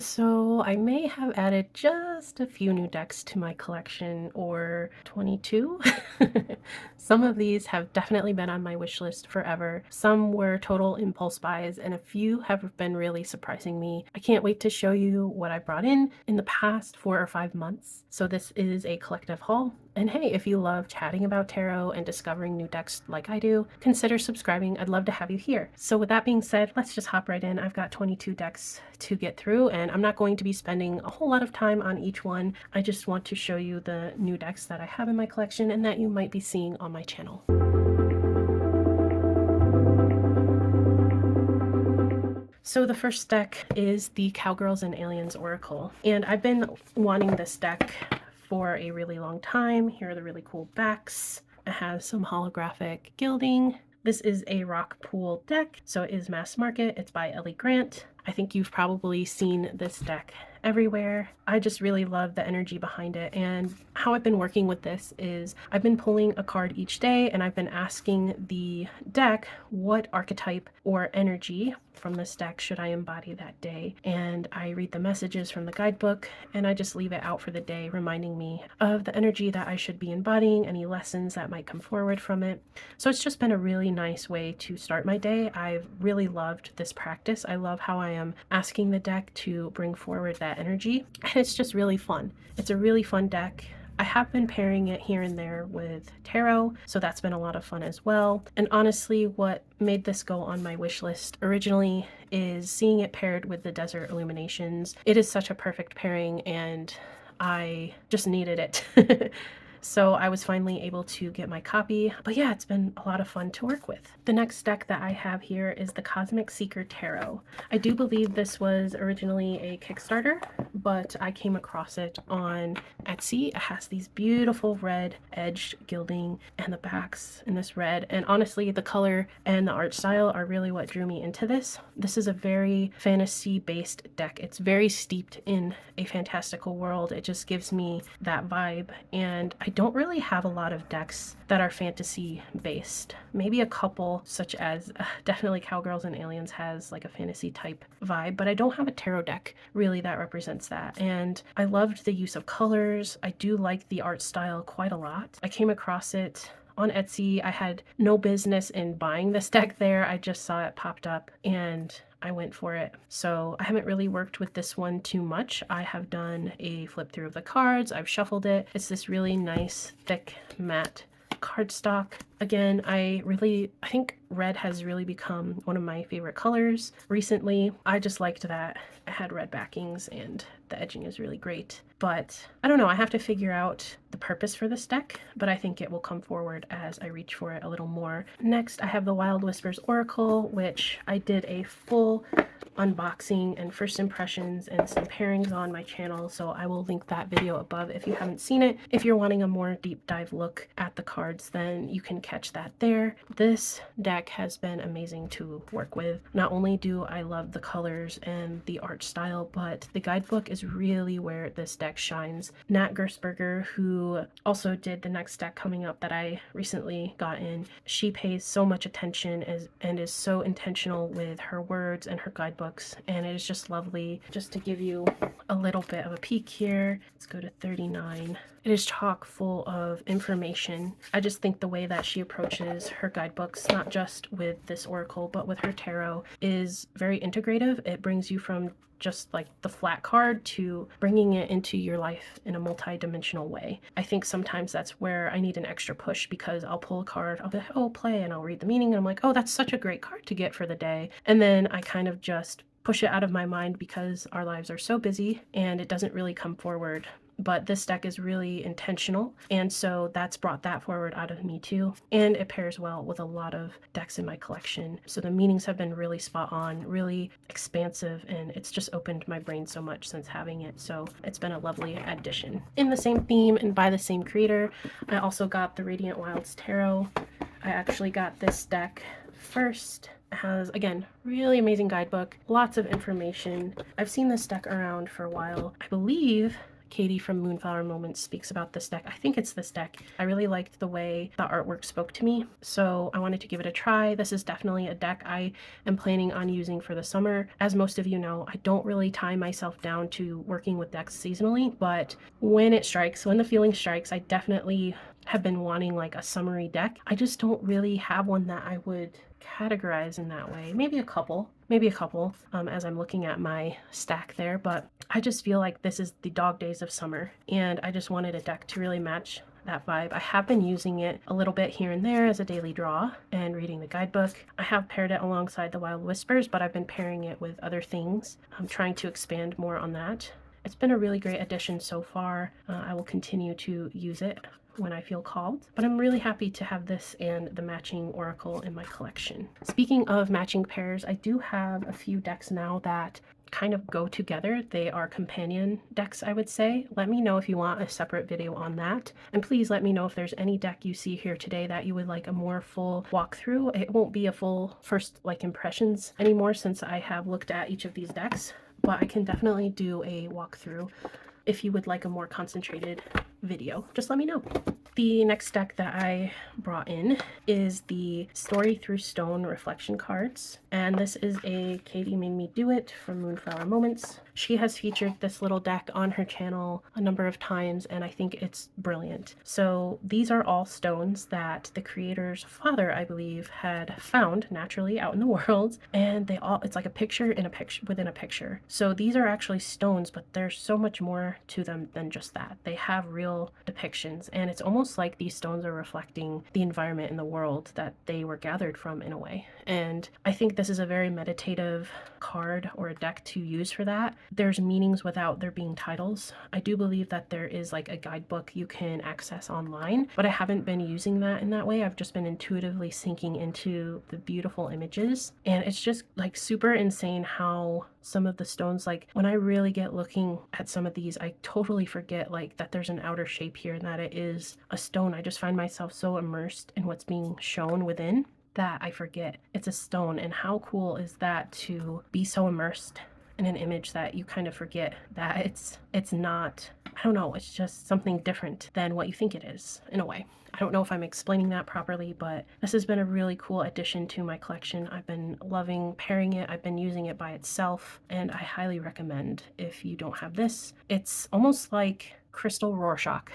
So I may have added just a few new decks to my collection, or 22. Some of these have definitely been on my wish list forever. Some were total impulse buys, and a few have been really surprising me. I can't wait to show you what I brought in the past 4 or 5 months. So this is a collective haul. And hey, if you love chatting about tarot and discovering new decks like I do, consider subscribing. I'd love to have you here. So with that being said, let's just hop right in. I've got 22 decks to get through, and I'm not going to be spending a whole lot of time on each one. I just want to show you the new decks that I have in my collection and that you might be seeing on my channel. So the first deck is the Cowgirls and Aliens Oracle, and I've been wanting this deck for a really long time. Here are the really cool backs. It has some holographic gilding. This is a rock pool deck, so it is mass market. It's by Ellie Grant. I think you've probably seen this deck everywhere. I just really love the energy behind it, and how I've been working with this is I've been pulling a card each day, and I've been asking the deck what archetype or energy from this deck should I embody that day, and I read the messages from the guidebook and I just leave it out for the day, reminding me of the energy that I should be embodying, any lessons that might come forward from it. So it's just been a really nice way to start my day. I've really loved this practice. I love how I am asking the deck to bring forward that energy, and it's just really fun. It's a really fun deck. I have been pairing it here and there with tarot, so that's been a lot of fun as well. And honestly, what made this go on my wish list originally is seeing it paired with the Desert Illuminations. It is such a perfect pairing, and I just needed it. So I was finally able to get my copy. But yeah, it's been a lot of fun to work with. The next deck that I have here is the Cosmic Seeker Tarot. I do believe this was originally a Kickstarter, but I came across it on Etsy. It has these beautiful red edged gilding and the backs in this red. And honestly, the color and the art style are really what drew me into this. This is a very fantasy-based deck. It's very steeped in a fantastical world. It just gives me that vibe, and I don't really have a lot of decks that are fantasy based. Maybe a couple, such as definitely Cowgirls and Aliens has like a fantasy type vibe, but I don't have a tarot deck really that represents that. And I loved the use of colors. I do like the art style quite a lot. I came across it on Etsy. I had no business in buying this deck there. I just saw it popped up and I went for it. So I haven't really worked with this one too much. I have done a flip through of the cards. I've shuffled it. It's this really nice, thick, matte cardstock. Again, I think red has really become one of my favorite colors recently. I just liked that it had red backings and the edging is really great. But I don't know, I have to figure out the purpose for this deck, but I think it will come forward as I reach for it a little more. Next, I have the Wild Whispers Oracle, which I did a full unboxing and first impressions and some pairings on my channel, so I will link that video above if you haven't seen it. If you're wanting a more deep dive look at the cards, then you can catch that there. This deck has been amazing to work with. Not only do I love the colors and the art style, but the guidebook is really where this deck shines. Nat Gersberger, who also did the next deck coming up that I recently got in, she pays so much attention and is so intentional with her words and her guidebooks, and it is just lovely. Just to give you a little bit of a peek here, let's go to 39. It is chock full of information. I just think the way that she approaches her guidebooks, not just with this oracle, but with her tarot, is very integrative. It brings you from just like the flat card to bringing it into your life in a multi-dimensional way. I think sometimes that's where I need an extra push, because I'll pull a card, I'll be like, oh, play, and I'll read the meaning, and I'm like, oh, that's such a great card to get for the day. And then I kind of just push it out of my mind because our lives are so busy and it doesn't really come forward. But this deck is really intentional, and so that's brought that forward out of me too. And it pairs well with a lot of decks in my collection. So the meanings have been really spot on, really expansive, and it's just opened my brain so much since having it. So it's been a lovely addition. In the same theme and by the same creator, I also got the Radiant Wilds Tarot. I actually got this deck first. It has, again, really amazing guidebook, lots of information. I've seen this deck around for a while. I believe Katie from Moonflower Moments speaks about this deck. I think it's this deck. I really liked the way the artwork spoke to me, so I wanted to give it a try. This is definitely a deck I am planning on using for the summer. As most of you know, I don't really tie myself down to working with decks seasonally, but when it strikes, when the feeling strikes, I definitely have been wanting like a summery deck. I just don't really have one that I would categorize in that way. Maybe a couple, as I'm looking at my stack there, but I just feel like this is the dog days of summer, and I just wanted a deck to really match that vibe. I have been using it a little bit here and there as a daily draw and reading the guidebook. I have paired it alongside the Wild Whispers, but I've been pairing it with other things. I'm trying to expand more on that. It's been a really great addition so far. I will continue to use it when I feel called, but I'm really happy to have this and the matching oracle in my collection. Speaking of matching pairs, I do have a few decks now that kind of go together. They are companion decks, I would say. Let me know if you want a separate video on that, and please let me know if there's any deck you see here today that you would like a more full walkthrough. It won't be a full first like impressions anymore since I have looked at each of these decks, but I can definitely do a walkthrough if you would like a more concentrated video. Just let me know. The next deck that I brought in is the Story Through Stone reflection cards, and this is a Katie Made Me Do It from Moonflower Moments. She has featured this little deck on her channel a number of times, and I think it's brilliant. So these are all stones that the creator's father, I believe, had found naturally out in the world, and they all, it's like a picture in a picture within a picture. So these are actually stones, but there's so much more to them than just that. They have real depictions, and it's almost like these stones are reflecting the environment in the world that they were gathered from in a way. And I think this is a very meditative card or a deck to use for that. There's meanings without there being titles. I do believe that there is like a guidebook you can access online, but I haven't been using that in that way. I've just been intuitively sinking into the beautiful images, and it's just like super insane how some of the stones, like when I really get looking at some of these, I totally forget like that there's an outer shape here and that it is a stone. I just find myself so immersed in what's being shown within that I forget it's a stone. And how cool is that, to be so immersed in an image that you kind of forget that it's not, I don't know, it's just something different than what you think it is in a way. I don't know if I'm explaining that properly, but this has been a really cool addition to my collection. I've been loving pairing it. I've been using it by itself, and I highly recommend if you don't have this. It's almost like crystal Rorschach,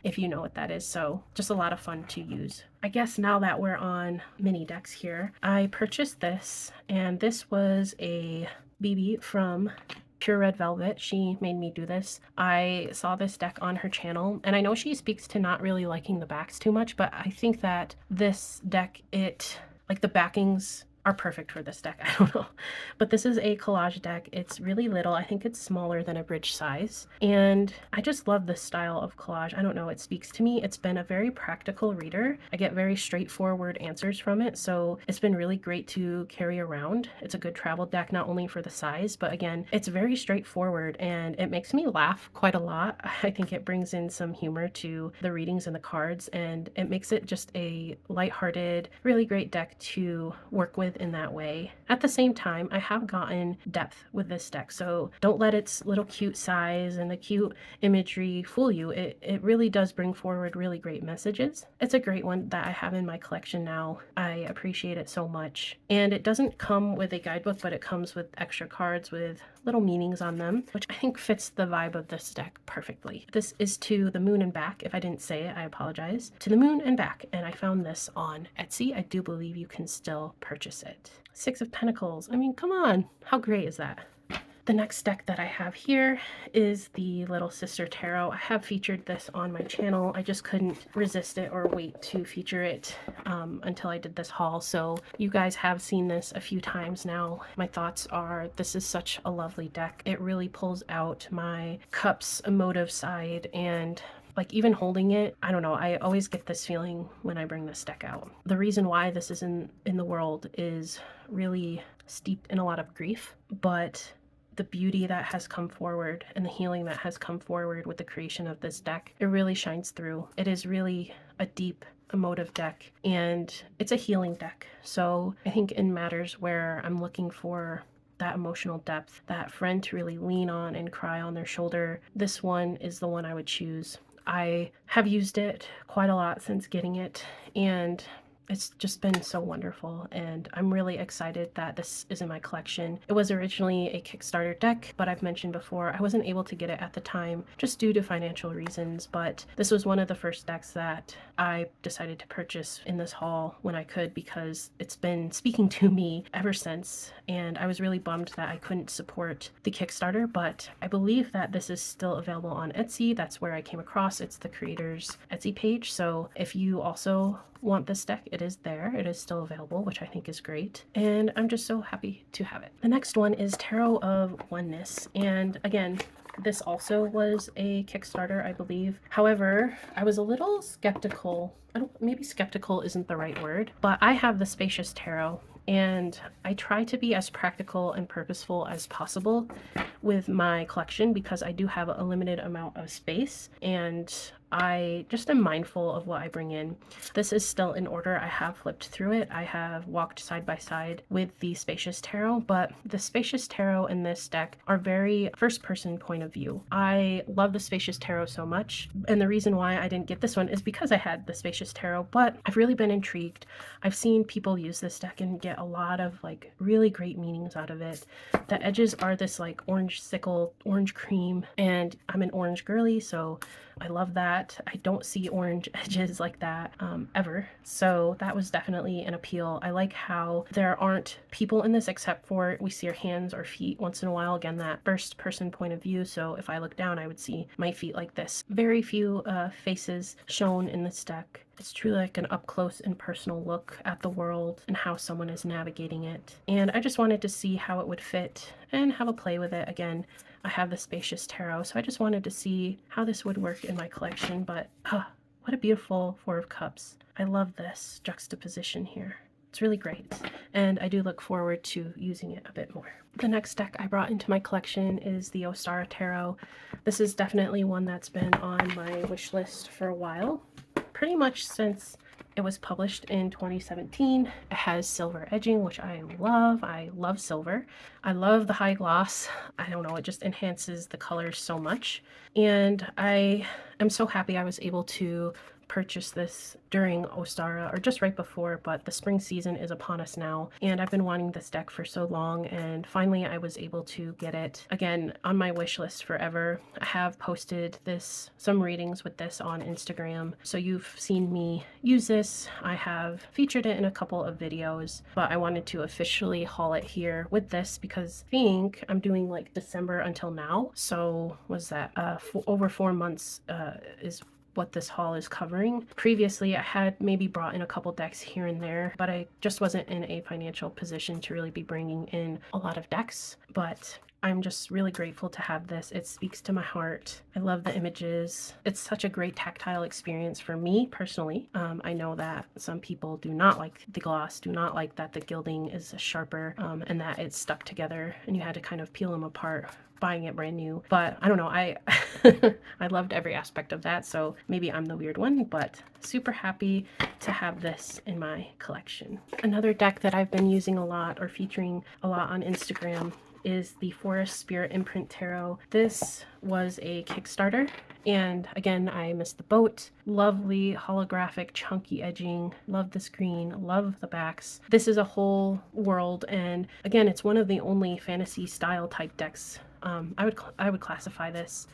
if you know what that is. So just a lot of fun to use. I guess now that we're on mini decks here, I purchased this, and this was a BB from Pure Red Velvet. She made me do this. I saw this deck on her channel, and I know she speaks to not really liking the backs too much, but I think that this deck, like the backings are perfect for this deck. I don't know, but this is a collage deck. It's really little. I think it's smaller than a bridge size, and I just love this style of collage. I don't know, it speaks to me. It's been a very practical reader. I get very straightforward answers from it, so it's been really great to carry around. It's a good travel deck, not only for the size, but again, it's very straightforward, and it makes me laugh quite a lot. I think it brings in some humor to the readings and the cards, and it makes it just a lighthearted, really great deck to work with in that way. At the same time, I have gotten depth with this deck, so don't let its little cute size and the cute imagery fool you. It really does bring forward really great messages. It's a great one that I have in my collection now. I appreciate it so much. And it doesn't come with a guidebook, but it comes with extra cards with little meanings on them, which I think fits the vibe of this deck perfectly. This is To the Moon and Back. If I didn't say it, I apologize. To the Moon and Back, and I found this on Etsy. I do believe you can still purchase it. Six of Pentacles. I mean, come on. How great is that? The next deck that I have here is the Little Sister Tarot. I have featured this on my channel. I just couldn't resist it or wait to feature it until I did this haul. So you guys have seen this a few times now. My thoughts are, this is such a lovely deck. It really pulls out my cups emotive side, and like even holding it, I don't know, I always get this feeling when I bring this deck out. The reason why this is in the world is really steeped in a lot of grief, but the beauty that has come forward and the healing that has come forward with the creation of this deck, it really shines through. It is really a deep emotive deck, and it's a healing deck. So I think in matters where I'm looking for that emotional depth, that friend to really lean on and cry on their shoulder, this one is the one I would choose. I have used it quite a lot since getting it, and it's just been so wonderful, and I'm really excited that this is in my collection. It was originally a Kickstarter deck, but I've mentioned before I wasn't able to get it at the time just due to financial reasons, but this was one of the first decks that I decided to purchase in this haul when I could, because it's been speaking to me ever since, and I was really bummed that I couldn't support the Kickstarter, but I believe that this is still available on Etsy. That's where I came across. It's the creator's Etsy page, so if you also want this deck, it is there. It is still available, which I think is great, and I'm just so happy to have it. The next one is Tarot of Oneness, and again, this also was a Kickstarter, I believe. However, I was a little skeptical. Maybe skeptical isn't the right word, but I have the Spacious Tarot, and I try to be as practical and purposeful as possible with my collection because I do have a limited amount of space, and I just am mindful of what I bring in. This is still in order. I have flipped through it. I have walked side by side with the Spacious Tarot, but the Spacious Tarot in this deck are very first person point of view. I love the Spacious Tarot so much, and the reason why I didn't get this one is because I had the Spacious Tarot, but I've really been intrigued. I've seen people use this deck and get a lot of like really great meanings out of it. The edges are this like orange sickle, orange cream, and I'm an orange girly, so I love that. I don't see orange edges like that ever. So that was definitely an appeal. I like how there aren't people in this except for we see our hands or feet once in a while. Again, that first person point of view. So if I look down, I would see my feet like this. Very few faces shown in this deck. It's truly like an up close and personal look at the world and how someone is navigating it. And I just wanted to see how it would fit and have a play with it. Again, I have the Spacious Tarot, so I just wanted to see how this would work in my collection, but what a beautiful Four of Cups. I love this juxtaposition here. It's really great, and I do look forward to using it a bit more. The next deck I brought into my collection is the Ostara Tarot. This is definitely one that's been on my wish list for a while, pretty much since it was published in 2017. It has silver edging, which I love. I love silver. I love the high gloss. I don't know, it just enhances the colors so much. And I am so happy I was able to purchase this during Ostara, or just right before, but the spring season is upon us now, and I've been wanting this deck for so long, and finally I was able to get it. Again, on my wish list forever. I have posted some readings with this on Instagram, so you've seen me use this. I have featured it in a couple of videos, but I wanted to officially haul it here with this because I think I'm doing like December until now, so was that over 4 months is what this haul is covering. Previously, I had maybe brought in a couple decks here and there, but I just wasn't in a financial position to really be bringing in a lot of decks. But I'm just really grateful to have this. It speaks to my heart. I love the images. It's such a great tactile experience for me personally. I know that some people do not like the gloss, do not like that the gilding is sharper and that it's stuck together and you had to kind of peel them apart buying it brand new. But I don't know, I I loved every aspect of that, so maybe I'm the weird one, but super happy to have this in my collection. Another deck that I've been using a lot or featuring a lot on Instagram is the Forest Spirit Imprint Tarot. This was a Kickstarter, and again, I missed the boat. Lovely holographic chunky edging. Love the screen, love the backs. This is a whole world, and again, it's one of the only fantasy style type decks. I would classify this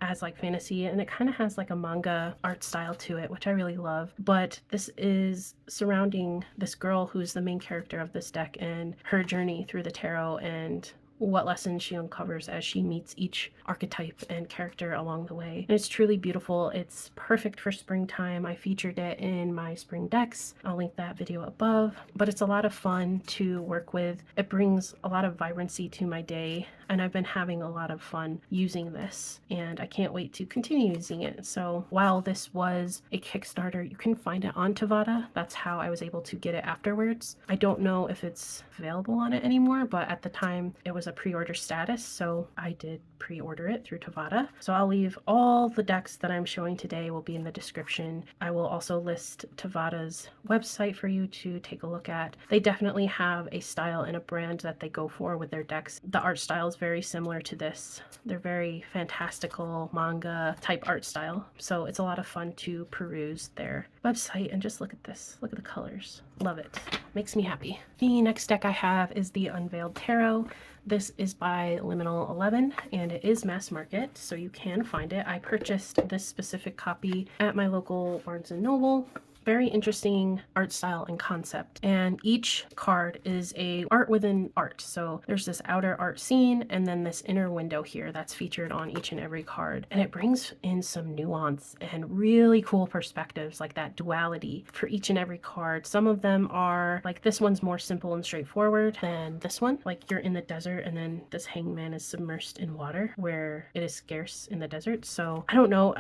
as like fantasy, and it kind of has like a manga art style to it, which I really love. But this is surrounding this girl who's the main character of this deck and her journey through the tarot and what lessons she uncovers as she meets each archetype and character along the way. And it's truly beautiful. It's perfect for springtime. I featured it in my spring decks. I'll link that video above, but it's a lot of fun to work with. It brings a lot of vibrancy to my day. and I've been having a lot of fun using this, and I can't wait to continue using it. So while this was a Kickstarter, you can find it on Tavata. That's how I was able to get it afterwards. I don't know if it's available on it anymore, but at the time it was a pre-order status, so I did pre-order it through Tavata. So I'll leave all the decks that I'm showing today will be in the description. I will also list Tavata's website for you to take a look at. They definitely have a style and a brand that they go for with their decks. The art style is very similar to this. They're very fantastical manga type art style, so it's a lot of fun to peruse their website and just look at this. Look at the colors. Love it. Makes me happy. The next deck I have is the Unveiled Tarot. This is by Liminal 11 and it is mass market, so you can find it. I purchased this specific copy at my local Barnes & Noble. Very interesting art style and concept, and each card is a art within art. So there's this outer art scene and then this inner window here that's featured on each and every card, and it brings in some nuance and really cool perspectives, like that duality for each and every card. Some of them are like, this one's more simple and straightforward than this one, like you're in the desert and then this hangman is submersed in water where it is scarce in the desert. So I don't know,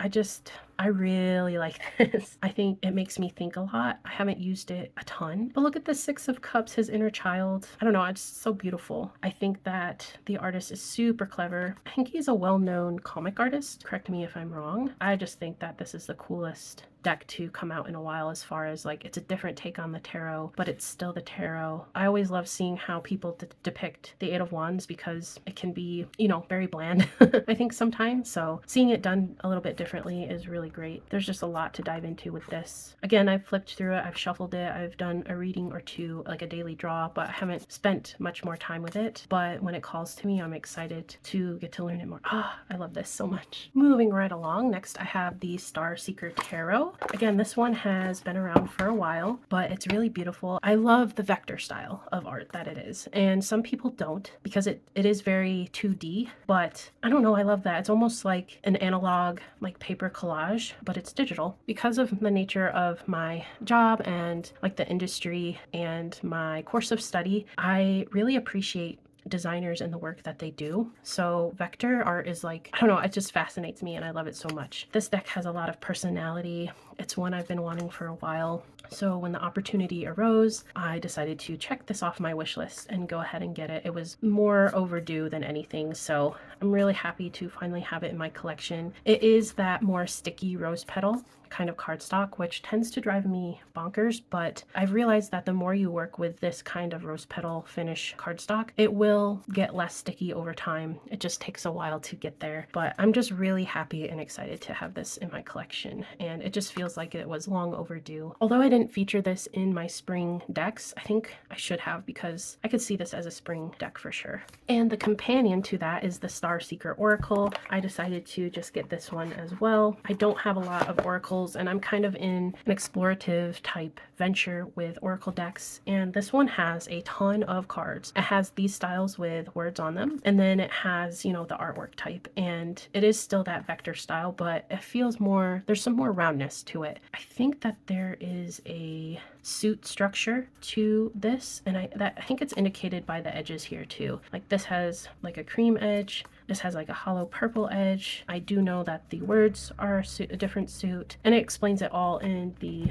I really like this. I think it makes me think a lot. I haven't used it a ton, but look at the Six of Cups, his inner child. I don't know, it's so beautiful. I think that the artist is super clever. I think he's a well-known comic artist. Correct me if I'm wrong. I just think that this is the coolest deck to come out in a while, as far as like, it's a different take on the tarot, but it's still the tarot. I always love seeing how people depict the Eight of Wands, because it can be, you know, very bland I think sometimes. So seeing it done a little bit differently is really great. There's just a lot to dive into with this. Again, I've flipped through it, I've shuffled it, I've done a reading or two, like a daily draw, but I haven't spent much more time with it. But when it calls to me, I'm excited to get to learn it more. I love this so much. Moving right along, next I have the Star Seeker Tarot. Again, this one has been around for a while, but it's really beautiful. I love the vector style of art that it is, and some people don't, because it is very 2D, but I don't know, I love that. It's almost like an analog, like paper collage, but it's digital. Because of the nature of my job and like the industry and my course of study, I really appreciate designers and the work that they do. So vector art is like, I don't know, it just fascinates me and I love it so much. This deck has a lot of personality. It's one I've been wanting for a while. So when the opportunity arose, I decided to check this off my wish list and go ahead and get it. It was more overdue than anything, so I'm really happy to finally have it in my collection. It is that more sticky rose petal kind of cardstock, which tends to drive me bonkers, but I've realized that the more you work with this kind of rose petal finish cardstock, it will get less sticky over time. It just takes a while to get there, but I'm just really happy and excited to have this in my collection, and it just feels like it was long overdue. Although I didn't feature this in my spring decks, I think I should have, because I could see this as a spring deck for sure. And the companion to that is the Star Seeker Oracle. I decided to just get this one as well. I don't have a lot of oracles, and I'm kind of in an explorative type venture with oracle decks, and this one has a ton of cards. It has these styles with words on them, and then it has, you know, the artwork type, and it is still that vector style, but it feels more, there's some more roundness to it. I think that there is a suit structure to this, and I think it's indicated by the edges here too. Like this has like a cream edge, this has like a hollow purple edge. I do know that the words are a different suit, and it explains it all in the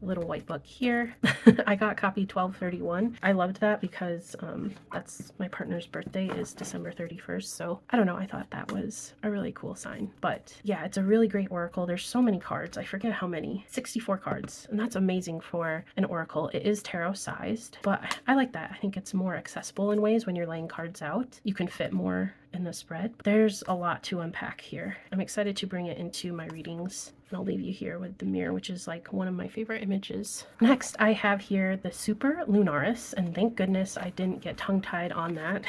little white book here. I got copy 1231. I loved that because that's my partner's birthday is December 31st, so I don't know, I thought that was a really cool sign. But yeah, it's a really great oracle. There's so many cards, I forget how many, 64 cards, and that's amazing for an oracle. It is tarot sized, but I like that. I think it's more accessible in ways when you're laying cards out. You can fit more in the spread. There's a lot to unpack here. I'm excited to bring it into my readings. And I'll leave you here with the mirror, which is like one of my favorite images. Next, I have here the Superlunaris, and thank goodness I didn't get tongue-tied on that.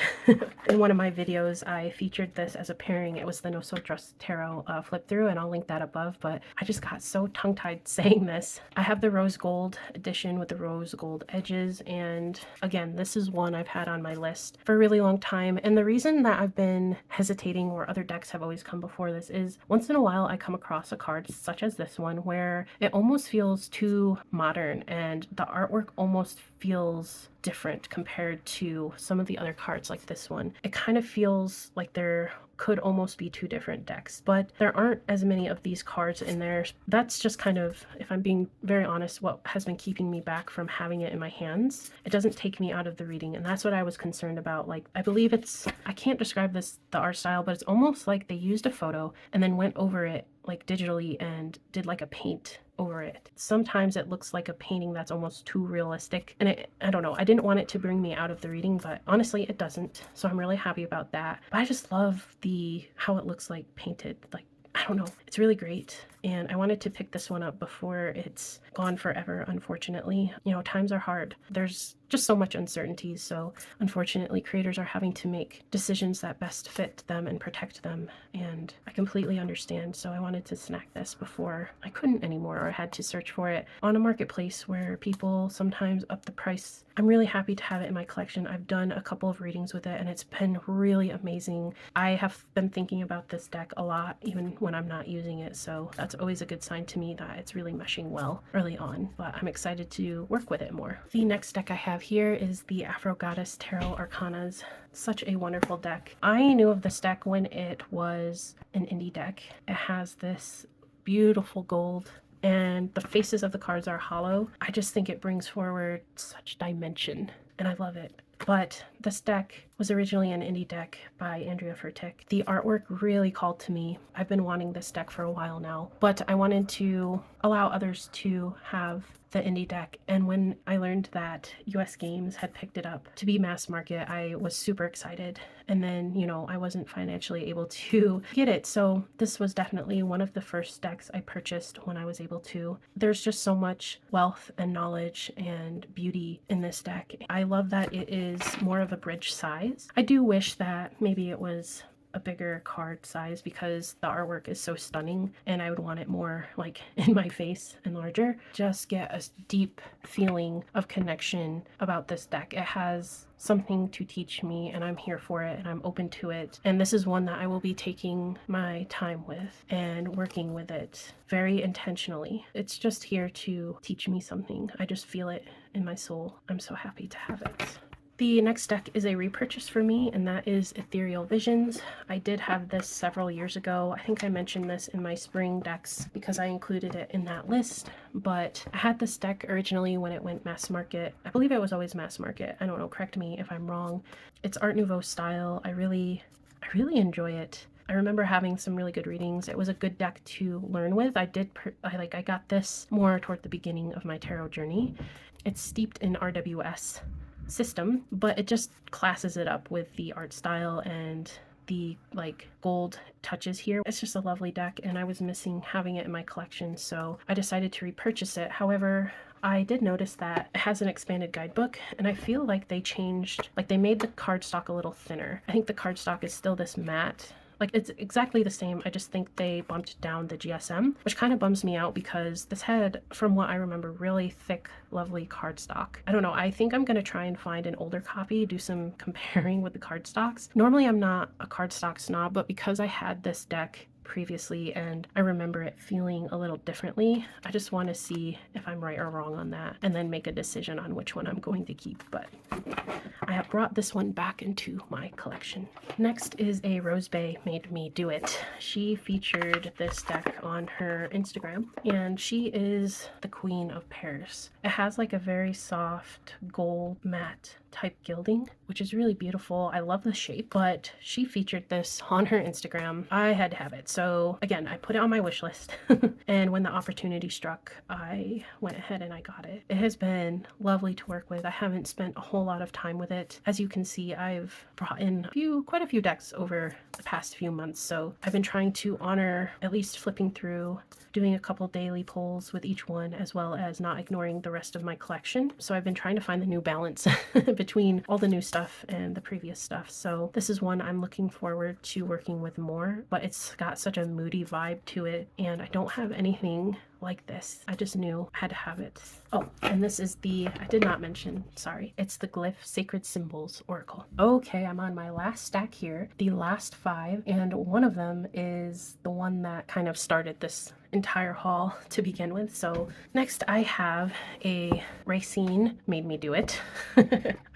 In one of my videos, I featured this as a pairing. It was the Nosotros Tarot flip through, and I'll link that above, but I just got so tongue-tied saying this. I have the rose gold edition with the rose gold edges, and again, this is one I've had on my list for a really long time, and the reason that I've been hesitating where other decks have always come before this is once in a while I come across a card such as this one, where it almost feels too modern and the artwork almost feels different compared to some of the other cards like this one. It kind of feels like there could almost be two different decks, but there aren't as many of these cards in there. That's just kind of, if I'm being very honest, what has been keeping me back from having it in my hands. It doesn't take me out of the reading, and that's what I was concerned about. Like, I believe it's, I can't describe this, the art style, but it's almost like they used a photo and then went over it like digitally and did like a paint over it. Sometimes it looks like a painting that's almost too realistic, and I don't know, I didn't want it to bring me out of the reading, but honestly it doesn't, so I'm really happy about that. But I just love how it looks like painted. Like, I don't know, it's really great, and I wanted to pick this one up before it's gone forever, unfortunately. You know, times are hard. There's just so much uncertainty, so unfortunately creators are having to make decisions that best fit them and protect them, and I completely understand. So I wanted to snack this before I couldn't anymore, or I had to search for it on a marketplace where people sometimes up the price. I'm really happy to have it in my collection. I've done a couple of readings with it and it's been really amazing. I have been thinking about this deck a lot even when I'm not using it, so that's always a good sign to me that it's really meshing well early on, but I'm excited to work with it more. The next deck I have here is the Afro Goddess Tarot Arcanas. Such a wonderful deck. I knew of this deck when it was an indie deck. It has this beautiful gold and the faces of the cards are hollow. I just think it brings forward such dimension and I love it. But this deck was originally an indie deck by Andrea Furtick. The artwork really called to me. I've been wanting this deck for a while now, but I wanted to allow others to have the indie deck, and when I learned that US Games had picked it up to be mass market, I was super excited. And then, you know, I wasn't financially able to get it, so this was definitely one of the first decks I purchased when I was able to. There's just so much wealth and knowledge and beauty in this deck. I love that it is more of a bridge size. I do wish that maybe it was a bigger card size because the artwork is so stunning and I would want it more like in my face and larger. Just get a deep feeling of connection about this deck. It has something to teach me and I'm here for it and I'm open to it, and this is one that I will be taking my time with and working with it very intentionally. It's just here to teach me something. I just feel it in my soul. I'm so happy to have it. The next deck is a repurchase for me, and that is Ethereal Visions. I did have this several years ago. I think I mentioned this in my spring decks because I included it in that list, but I had this deck originally when it went mass market. I believe it was always mass market. I don't know, correct me if I'm wrong. It's Art Nouveau style. I really enjoy it. I remember having some really good readings. It was a good deck to learn with. I got this more toward the beginning of my tarot journey. It's steeped in RWS system, but it just classes it up with the art style and the like gold touches here. It's just a lovely deck and I was missing having it in my collection, so I decided to repurchase it. However, I did notice that it has an expanded guidebook, and I feel like they changed, like they made the cardstock a little thinner. I think the cardstock is still this matte. Like, it's exactly the same, I just think they bumped down the GSM, which kind of bums me out because this had, from what I remember, really thick, lovely cardstock. I don't know, I think I'm going to try and find an older copy, do some comparing with the cardstocks. Normally I'm not a cardstock snob, but because I had this deck previously and I remember it feeling a little differently, I just want to see if I'm right or wrong on that and then make a decision on which one I'm going to keep. But I have brought this one back into my collection. Next is a Rose Bay Made Me Do It. She featured this deck on her Instagram and she is the queen of pears. It has like a very soft gold matte type gilding, which is really beautiful. I love the shape, but she featured this on her Instagram. I had to have it. So again, I put it on my wish list and when the opportunity struck, I went ahead and I got it. It has been lovely to work with. I haven't spent a whole lot of time with it. As you can see, I've brought in quite a few decks over the past few months, so I've been trying to honor at least flipping through, doing a couple daily pulls with each one, as well as not ignoring the rest of my collection. So I've been trying to find the new balance between all the new stuff and the previous stuff. So this is one I'm looking forward to working with more, but it's got such a moody vibe to it and I don't have anything like this. I just knew I had to have it. Oh, and this is the, I did not mention, sorry, it's the Glyph Sacred Symbols Oracle. Okay, I'm on my last stack here, the last 5, and one of them is the one that kind of started this entire haul to begin with. So next I have a Racine, made me do it.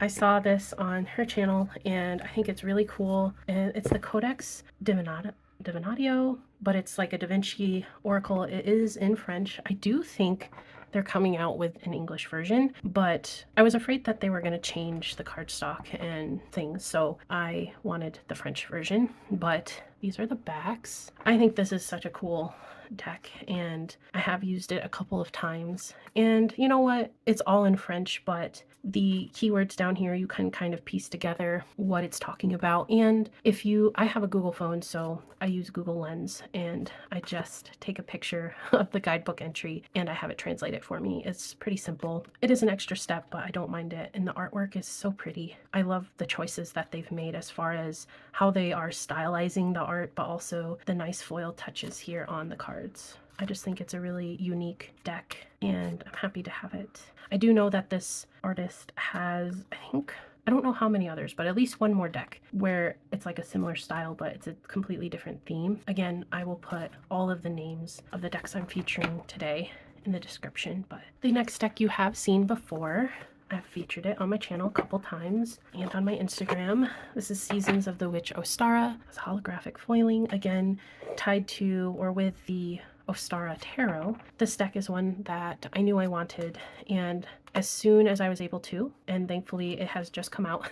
I saw this on her channel and I think it's really cool, and it's the Codex Divinatio, but it's like a Da Vinci oracle. It is in French. I do think they're coming out with an English version, but I was afraid that they were going to change the cardstock and things, so I wanted the French version. But these are the backs. I think this is such a cool deck, and I have used it a couple of times, and you know what, it's all in French, but the keywords down here, you can kind of piece together what it's talking about. And if you, I have a Google phone, so I use Google Lens, and I just take a picture of the guidebook entry and I have it translate it for me. It's pretty simple. It is an extra step, but I don't mind it, and the artwork is so pretty. I love the choices that they've made as far as how they are stylizing the art, but also the nice foil touches here on the cards. I just think it's a really unique deck, and I'm happy to have it. I do know that this artist has, I don't know how many others, but at least one more deck where it's like a similar style, but it's a completely different theme. Again, I will put all of the names of the decks I'm featuring today in the description, but the next deck you have seen before. I've featured it on my channel a couple times and on my Instagram. This is Seasons of the Witch Ostara. It's holographic foiling, again, tied to or with the Ostara Tarot. This deck is one that I knew I wanted, and as soon as I was able to, and thankfully it has just come out,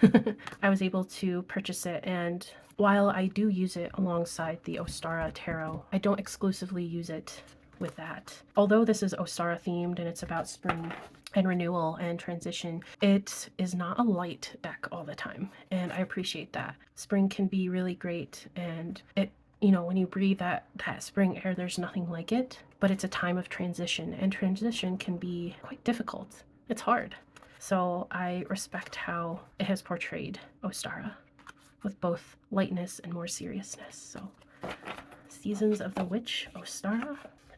I was able to purchase it. And while I do use it alongside the Ostara Tarot, I don't exclusively use it with that. Although this is Ostara themed and it's about spring and renewal and transition, it is not a light deck all the time, and I appreciate that. Spring can be really great, and it, you know, when you breathe that spring air, there's nothing like it, but it's a time of transition, and transition can be quite difficult. It's hard. So I respect how it has portrayed Ostara with both lightness and more seriousness. So Seasons of the Witch Ostara.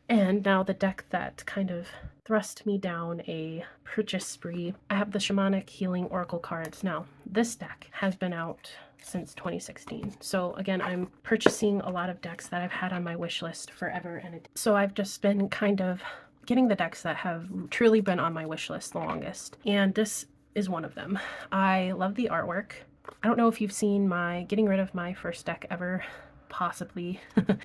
And now the deck that kind of thrust me down a purchase spree. I have the Shamanic Healing Oracle cards. Now, this deck has been out since 2016. So again, I'm purchasing a lot of decks that I've had on my wish list forever. And so I've just been kind of getting the decks that have truly been on my wish list the longest. And this is one of them. I love the artwork. I don't know if you've seen my getting rid of my first deck ever possibly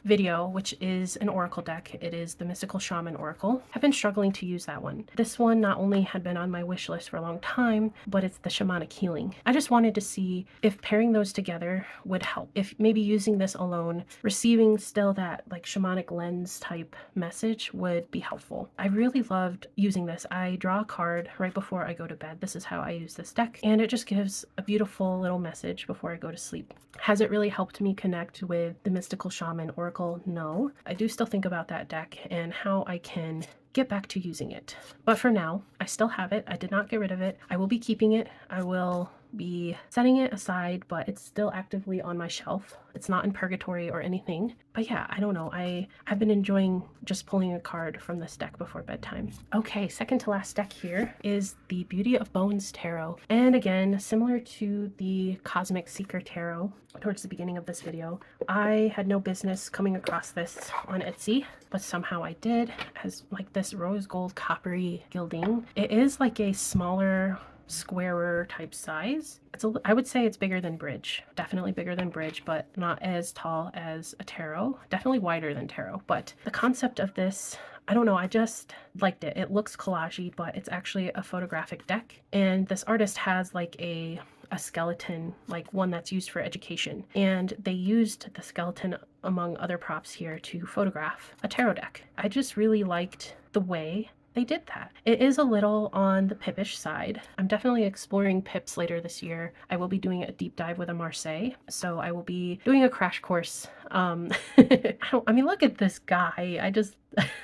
video, which is an oracle deck. It is the Mystical Shaman Oracle. I've been struggling to use that one. This one not only had been on my wish list for a long time, but it's the Shamanic Healing. I just wanted to see if pairing those together would help. If maybe using this alone, receiving still that like shamanic lens type message would be helpful. I really loved using this. I draw a card right before I go to bed. This is how I use this deck, and it just gives a beautiful little message before I go to sleep. Has it really helped me connect with the Mystical Shaman Oracle? No. I do still think about that deck and how I can get back to using it. But for now, I still have it. I did not get rid of it. I will be keeping it. I will be setting it aside, but it's still actively on my shelf. It's not in purgatory or anything. But yeah, I don't know. I've been enjoying just pulling a card from this deck before bedtime. Okay, second to last deck here is the Beauty of Bones Tarot. And again, similar to the Cosmic Seeker Tarot towards the beginning of this video, I had no business coming across this on Etsy, but somehow I did. It has like this rose gold coppery gilding. It is like a smaller, squarer type size. I would say it's bigger than Bridge. Definitely bigger than Bridge, but not as tall as a tarot. Definitely wider than tarot. But the concept of this, I don't know, I just liked it. It looks collagey, but it's actually a photographic deck. And this artist has like a skeleton, like one that's used for education. And they used the skeleton among other props here to photograph a tarot deck. I just really liked the way they did that. It is a little on the pippish side. I'm definitely exploring pips later this year. I will be doing a deep dive with a Marseille, so I will be doing a crash course. I mean, look at this guy. I just,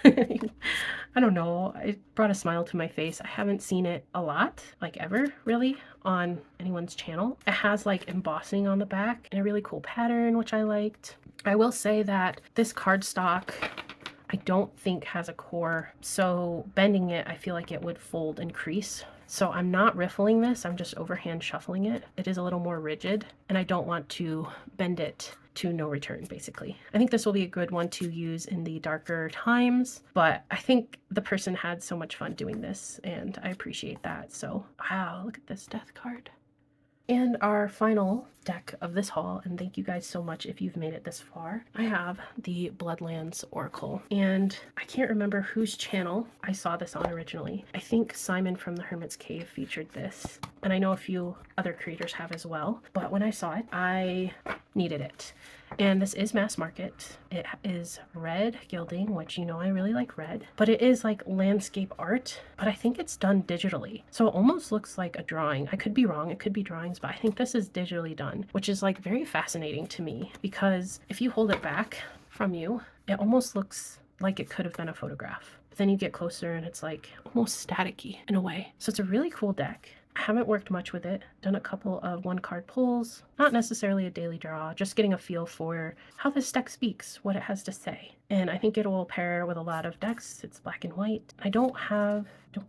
I don't know. It brought a smile to my face. I haven't seen it a lot, like ever, really, on anyone's channel. It has like embossing on the back and a really cool pattern, which I liked. I will say that this cardstock, I don't think has a core, so bending it, I feel like it would fold and crease. So I'm not riffling this, I'm just overhand shuffling it. It is a little more rigid, and I don't want to bend it to no return, basically. I think this will be a good one to use in the darker times, but I think the person had so much fun doing this, and I appreciate that. So, wow, look at this death card. And our final deck of this haul, and thank you guys so much if you've made it this far, I have the Bloodlands Oracle. And I can't remember whose channel I saw this on originally. I think Simon from the Hermit's Cave featured this, and I know a few other creators have as well, but when I saw it, I needed it. And this is mass market. It is red gilding, which you know I really like red, but it is like landscape art, but I think it's done digitally. So it almost looks like a drawing. I could be wrong, it could be drawings, but I think this is digitally done, which is like very fascinating to me, because if you hold it back from you, it almost looks like it could have been a photograph. But then you get closer and it's like almost staticky in a way. So it's a really cool deck. I haven't worked much with it, done a couple of one card pulls, not necessarily a daily draw, just getting a feel for how this deck speaks, what it has to say. And I think it will pair with a lot of decks. It's black and white. I don't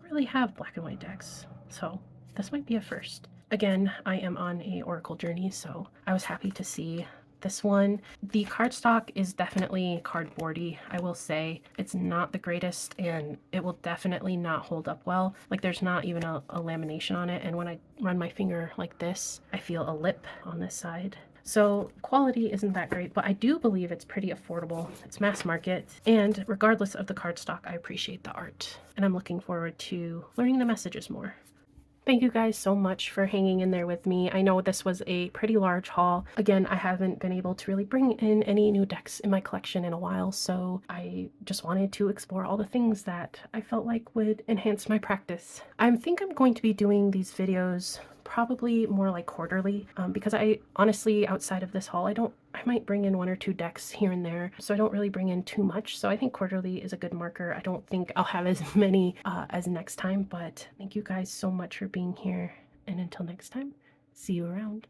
really have black and white decks, so this might be a first. Again, I am on a Oracle journey, so I was happy to see this one. The cardstock is definitely cardboardy, I will say. It's not the greatest, and it will definitely not hold up well. Like, there's not even a lamination on it, and when I run my finger like this, I feel a lip on this side. So quality isn't that great, but I do believe it's pretty affordable. It's mass market, and regardless of the cardstock, I appreciate the art, and I'm looking forward to learning the messages more. Thank you guys so much for hanging in there with me. I know this was a pretty large haul. Again, I haven't been able to really bring in any new decks in my collection in a while, so I just wanted to explore all the things that I felt like would enhance my practice. I think I'm going to be doing these videos probably more like quarterly, because I honestly, outside of this haul, I might bring in 1 or 2 decks here and there, so I don't really bring in too much. So I think quarterly is a good marker. I don't think I'll have as many as next time, but thank you guys so much for being here. And until next time, see you around.